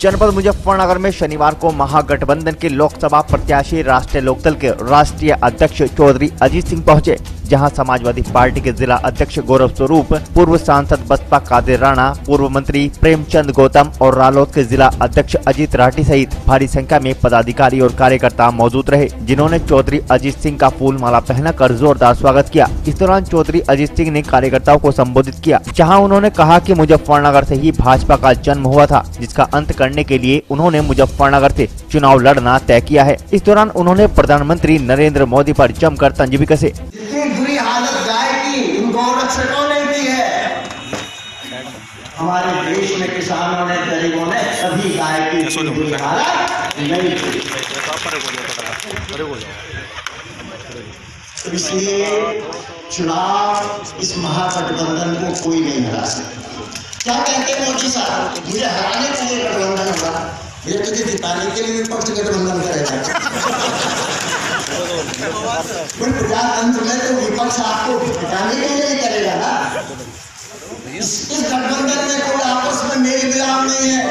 जनपद मुजफ्फरनगर में शनिवार को महागठबंधन के लोकसभा प्रत्याशी राष्ट्रीय लोकदल के राष्ट्रीय अध्यक्ष चौधरी अजीत सिंह पहुंचे, जहां समाजवादी पार्टी के जिला अध्यक्ष गौरव स्वरूप, पूर्व सांसद बसपा कादिर राणा, पूर्व मंत्री प्रेमचंद गौतम और रालोद के जिला अध्यक्ष अजीत राठी सहित भारी संख्या में पदाधिकारी और कार्यकर्ता मौजूद रहे, जिन्होंने चौधरी अजीत सिंह का फूल माला पहनकर जोरदार स्वागत किया। इस दौरान चौधरी अजीत सिंह ने कार्यकर्ताओं को संबोधित किया, जहां उन्होंने कहा कि मुजफ्फरनगर से ही भाजपा का जन्म हुआ था, जिसका अंत करने के लिए उन्होंने मुजफ्फरनगर से चुनाव लड़ना तय किया है। इस दौरान उन्होंने प्रधानमंत्री नरेंद्र मोदी पर जमकर तंज भी कसे। बुरी हालत गाय की इन गौरक्षकों ने की है। हमारे देश में किसानों ने, गरीबों ने सभी गाय की बुरी हालत नहीं की। तो इसलिए चुनाव इस महागठबंधन को कोई नहीं हरा सकता। क्या कहते हैं मोदी साहब, मुझे हराने के लिए गठबंधन होगा, ये तुझे जिताने के लिए विपक्ष गठबंधन करेगा। प्रजातंत्र में तो विपक्ष आपको जिताने के लिए करेगा ना। इस गठबंधन में कोई आपस में मेल मिलाप नहीं है,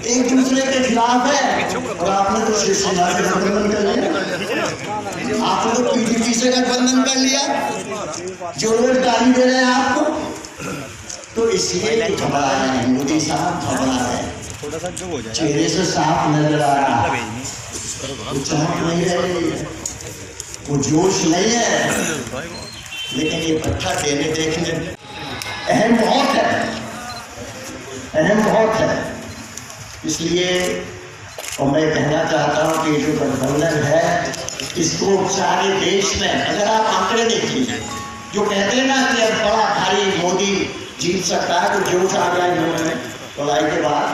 एक दूसरे के खिलाफ है। और आपने तो शिवसेना से गठबंधन कर लिया, आपने तो पीडीपी से गठबंधन कर लिया, जो लोग गाली दे रहे हैं आपको। तो इसलिए घबरा रहे हैं मोदी साहब, घबरा रहे हैं, चेहरे से साफ नजर आ रहा है, वो चमक नहीं रही है, वो जोश नहीं है, लेकिन ये भट्ठा देने देखने अहम बहुत है, अहम बहुत है। इसलिए और मैं कहना चाहता हूँ कि जो गठबंधन है, इसको सारे देश में, अगर आप आंकड़े देख लीजिए, जो कहते हैं ना कि अब बड़ा भारी मोदी जीत सकता है, तो जोश आ गया इन्होंने लड़ाई के बाद।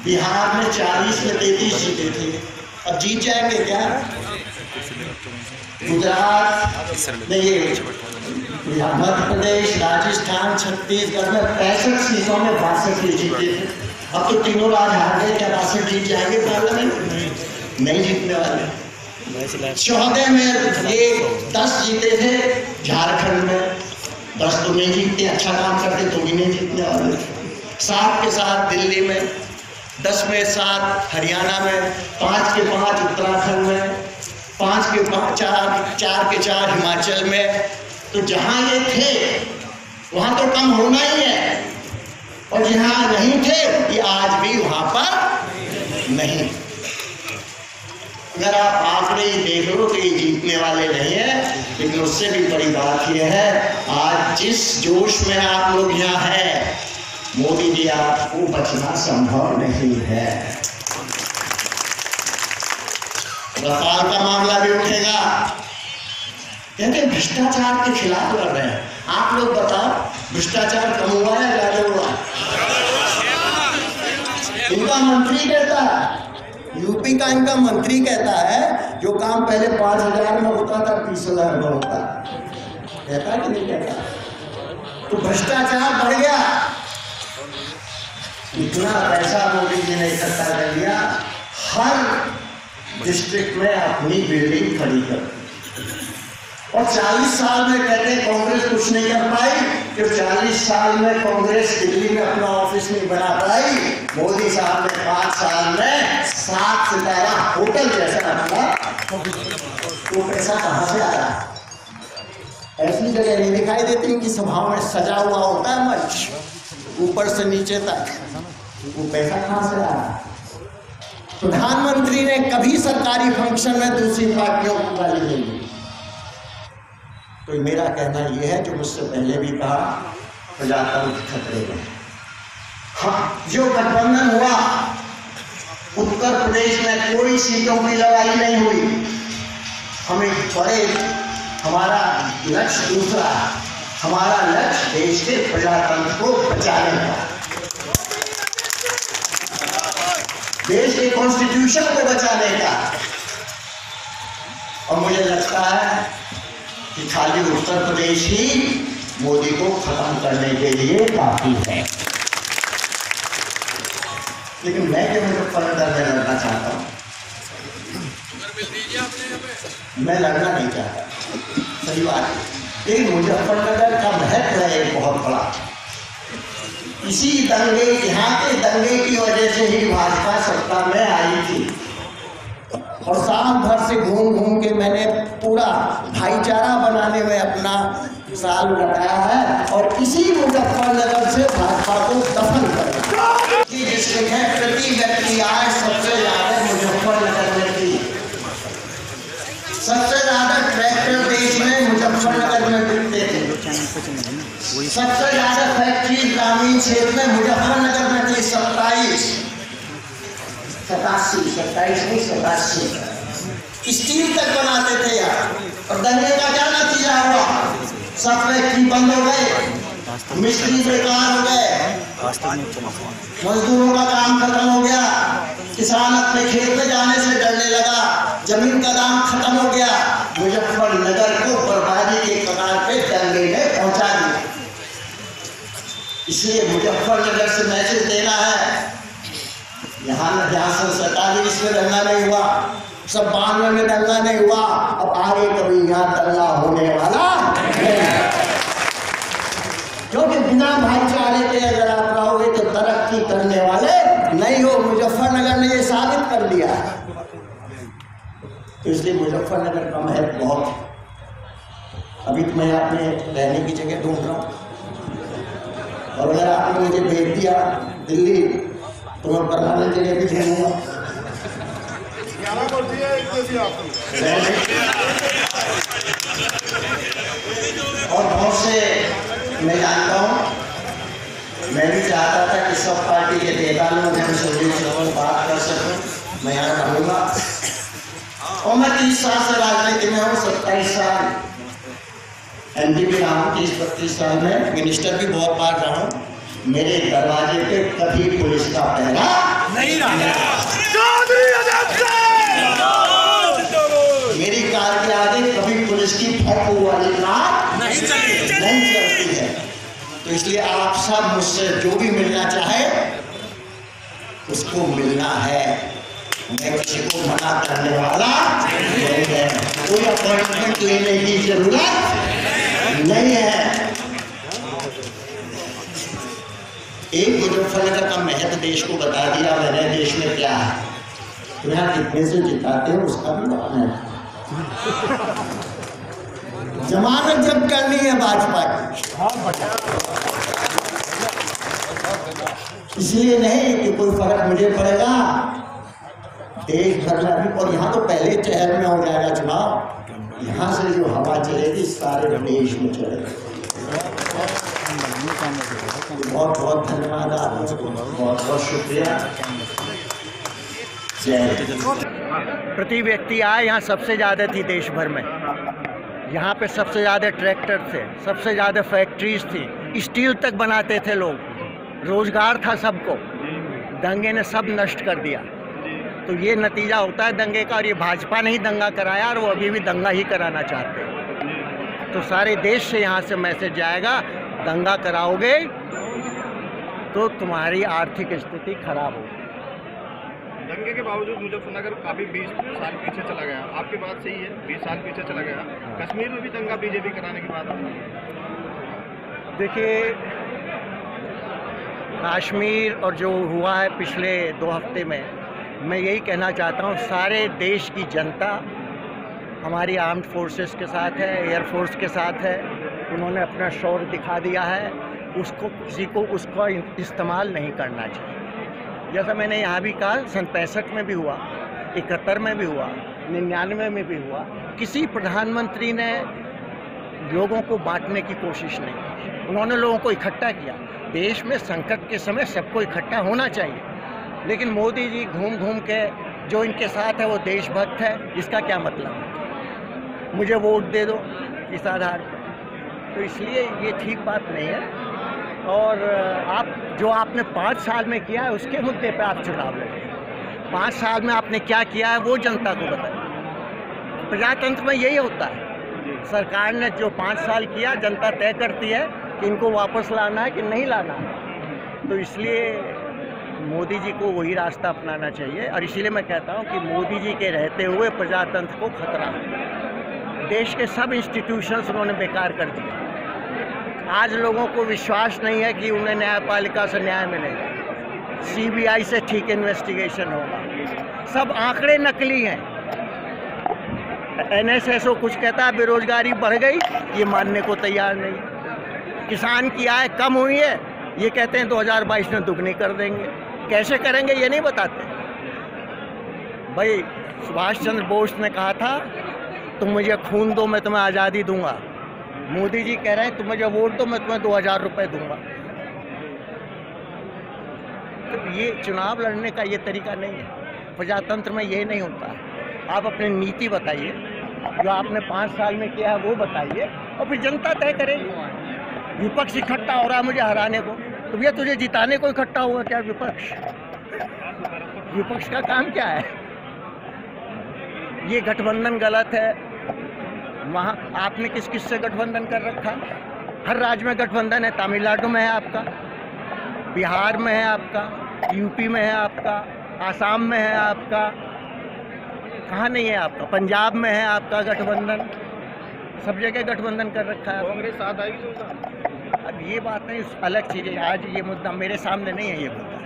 बिहार में 40 में 33 जीते थे, अब जीत जाएंगे क्या? गुजरात में, मध्य प्रदेश, राजस्थान, छत्तीसगढ़ में 65 सीटों में 62 जीते थे। अब तो तीनों राज्य हार गए, क्या 62 जीत जाएंगे पार्लियामेंट? नहीं जीतने वाले। 14 में ये 10 जीते थे, झारखंड में 10 तो नहीं जीतते, अच्छा काम करते तो भी नहीं जीतने वाले। 7 के साथ दिल्ली में, 10 में 7 हरियाणा में, 5 के 5 उत्तराखंड में, 5 के 5 4 के 4 हिमाचल में। तो जहाँ ये थे वहाँ तो कम होना ही है, और जहाँ नहीं थे ये आज भी वहाँ पर नहीं। अगर आप आंकड़े देख लो तो ये जीतने वाले नहीं है। लेकिन उससे भी बड़ी बात यह है, आज जिस जोश में आप लोग यहाँ हैं, मोदी जी आपको बचना संभव नहीं है। रफाल का मामला भी उठेगा, कहते भ्रष्टाचार के खिलाफ लड़ रहे हैं। आप लोग बताओ, भ्रष्टाचार कम हुआ है, ज्यादा हुआ? इनका मंत्री कहता है, यूपी का इनका मंत्री कहता है, जो काम पहले 5,000 में होता था 30,000 में होता। कहता कि नहीं कहता? तो भ्रष्टाचार बढ़ गया। इतना पैसा मोदी जी ने इकट्ठा कर लिया, हर डिस्ट्रिक्ट में अपनी बिल्डिंग खड़ी कर। और 40 साल में कहते कांग्रेस कुछ नहीं कर पाई, कि 40 साल में कांग्रेस दिल्ली में अपना ऑफिस नहीं बना पाई, मोदी साहब ने 5 साल में 7 सितारा होटल जैसा अपना। तो पैसा कहाँ से आया? ऐसी जगह नहीं दिखाई देती कि सभाओं में सजा हुआ होता है मंच, ऊपर से नीचे तक, वो पैसा कहाँ से आया? प्रधानमंत्री ने कभी सरकारी फंक्शन में दूसरी पार्टियों को गाली नहीं दी। तो मेरा कहना यह है, जो मुझसे पहले भी कहा, प्रजातंत्र खतरे में। हाँ, जो गठबंधन हुआ, उत्तर प्रदेश में कोई सीटों की लड़ाई नहीं हुई। हमें बड़े, हमारा लक्ष्य दूसरा, हमारा लक्ष्य देश के प्रजातंत्र को बचाने का, देश के कॉन्स्टिट्यूशन को बचाने का। और मुझे लगता है कि खाली उत्तर प्रदेश ही मोदी को खत्म करने के लिए काफी है। लेकिन मैं जो मुजफ्फरनगर में लड़ना चाहता हूँ, मैं लड़ना नहीं चाहता, सही बात है। लेकिन मुजफ्फरनगर का महत्व है एक बहुत बड़ा। इसी दंगे, यहाँ के दंगे की वजह से ही भाजपा सत्ता में आई थी। और साल भर से घूम घूम के मैंने पूरा भाईचारा बनाने में अपना साल लगाया है और इसी मुजफ्फरनगर से भाजपा को दफन कर जिसमें प्रति व्यक्ति आय सबसे ज्यादा मुजफ्फरनगर में थी। सबसे ज्यादा ट्रैक्टर देश में मुजफ्फरनगर में बिकते थे। सबसे ज्यादा फैक्ट्री ग्रामीण क्षेत्र में मुजफ्फरनगर में थी 87 स्टील तक बनाते थे यार। और दंगे का क्या नतीजा हुआ? सब फैक्ट्री बंद हो गए, मिस्त्री बेकार हो गए, मजदूरों का काम खत्म हो गया, किसान अपने खेत में जाने से डरने लगा, जमीन का दाम खत्म हो गया। मुजफ्फरनगर को बर्बादी के कगार पे दंगे ने पहुंचा दिया। इसलिए मुजफ्फरनगर से मैसेज देना है, यहाँ सन 47 में दंगा नहीं हुआ, सब 92 में दंगा नहीं हुआ, अब आगे कभी यहाँ दंगा होने वाला नहीं। क्योंकि बिना भाईचारे के अगर आप रहोगे तो तरक्की करने वाले नहीं हो। मुजफ्फरनगर ने ये साबित कर दिया। तो इसलिए मुजफ्फरनगर का महत्व बहुत है। अभी तो मैं अपने रहने की जगह ढूंढ रहा हूँ और अगर आपने मुझे भेज दिया दिल्ली तो मैं परमानेंट जगह भी ढूंढूंगा। और बहुत से मैं जानता हूँ, मैं भी चाहता था कि सब पार्टी के नेता लोग हम बात कर सकूँ। मैं यहाँ रहूँगा और मैं 30 साल से राजनीति में हूँ, 27 साल एमपी भी रहा हूँ, 30-32 साल में मिनिस्टर भी बहुत बार रहा हूँ। मेरे दरवाजे पे कभी पुलिस का पहरा नहीं रहा। मेरी कार के आगे कभी पुलिस की फटू वाली कार नहीं चलती है। तो इसलिए आप सब मुझसे जो भी मिलना चाहे उसको मिलना है। मैं किसी को मना करने वाला नहीं है। कोई अपॉइंटमेंट लेने की जरूरत नहीं है। एक मुजफ्फरनगर का महत्व देश को बता दिया मैंने, देश में क्या है, यहाँ कितने से जिताते हैं उसका भी बता है। जमानत जब करनी है भाजपा की, इसलिए नहीं कि कोई फर्क मुझे पड़ेगा, देश भर में। और यहाँ तो पहले शहर में हो जाएगा चुनाव, यहाँ से जो हवा चलेगी सारे देश में चलेगी। बहुत बहुत धन्यवाद आपको, बहुत बहुत शुक्रिया। प्रति व्यक्ति आय यहाँ सबसे ज़्यादा थी देश भर में। यहाँ पे सबसे ज़्यादा ट्रैक्टर थे, सबसे ज़्यादा फैक्ट्रीज थी, स्टील तक बनाते थे लोग, रोजगार था सबको। दंगे ने सब नष्ट कर दिया। तो ये नतीजा होता है दंगे का। और ये भाजपा ने ही दंगा कराया और वो अभी भी दंगा ही कराना चाहते हैं। तो सारे देश से यहाँ से मैसेज जाएगा, दंगा कराओगे तो तुम्हारी आर्थिक स्थिति खराब होगी। दंगे के बावजूद मुजफ्फरनगर काफी 20 साल पीछे चला गया। आपकी बात सही है, 20 साल पीछे चला गया। कश्मीर में भी दंगा बीजेपी कराने की बात है। देखिए, कश्मीर और जो हुआ है पिछले 2 हफ्ते में, मैं यही कहना चाहता हूँ, सारे देश की जनता हमारी आर्म्ड फोर्सेस के साथ है, एयरफोर्स के साथ है। उन्होंने अपना शौर्य दिखा दिया है। उसको किसी को उसका इस्तेमाल नहीं करना चाहिए। जैसा मैंने यहाँ भी कहा, सन 65 में भी हुआ, 71 में भी हुआ, 99 में भी हुआ। किसी प्रधानमंत्री ने लोगों को बांटने की कोशिश नहीं की। उन्होंने लोगों को इकट्ठा किया। देश में संकट के समय सबको इकट्ठा होना चाहिए। लेकिन मोदी जी घूम घूम के जो इनके साथ है वो देशभक्त है, इसका क्या मतलब है? मुझे वोट दे दो इस आधार पर। तो इसलिए ये ठीक बात नहीं है। और आप जो आपने 5 साल में किया है उसके मुद्दे पे आप चुनाव लड़ें। 5 साल में आपने क्या किया है वो जनता को बताएं। प्रजातंत्र में यही होता है। सरकार ने जो 5 साल किया, जनता तय करती है कि इनको वापस लाना है कि नहीं लाना है। तो इसलिए मोदी जी को वही रास्ता अपनाना चाहिए। और इसीलिए मैं कहता हूँ कि मोदी जी के रहते हुए प्रजातंत्र को खतरा है। देश के सब इंस्टीट्यूशंस उन्होंने बेकार कर दिए। आज लोगों को विश्वास नहीं है कि उन्हें न्यायपालिका से न्याय मिलेगा। सीबीआई से ठीक इन्वेस्टिगेशन होगा। सब आंकड़े नकली हैं। एनएसएसओ कुछ कहता है बेरोजगारी बढ़ गई, ये मानने को तैयार नहीं। किसान की आय कम हुई है, ये कहते हैं 2022 में दुगनी कर देंगे। कैसे करेंगे ये नहीं बताते। भाई सुभाष चंद्र बोस ने कहा था तुम मुझे खून दो मैं तुम्हें आज़ादी दूंगा। मोदी जी कह रहे हैं तुम मुझे वोट दो मैं तुम्हें 2000 रुपये दूंगा। तो ये चुनाव लड़ने का ये तरीका नहीं है। प्रजातंत्र में ये नहीं होता। आप अपनी नीति बताइए, जो आपने 5 साल में किया है वो बताइए, और फिर जनता तय करेगी। विपक्ष इकट्ठा हो रहा है मुझे हराने को, तो भैया तुझे जिताने को इकट्ठा हुआ क्या विपक्ष? विपक्ष का काम क्या है? ये गठबंधन गलत है। वहाँ आपने किस किस से गठबंधन कर रखा है? हर राज्य में गठबंधन है। तमिलनाडु में है आपका, बिहार में है आपका, यूपी में है आपका, आसाम में है आपका, कहाँ नहीं है आपका? पंजाब में है आपका गठबंधन। सब जगह गठबंधन कर रखा है। कांग्रेस साथ आएगी? अब ये बात नहीं, अलग चीज़ है। आज ये मुद्दा मेरे सामने नहीं है ये मुद्दा।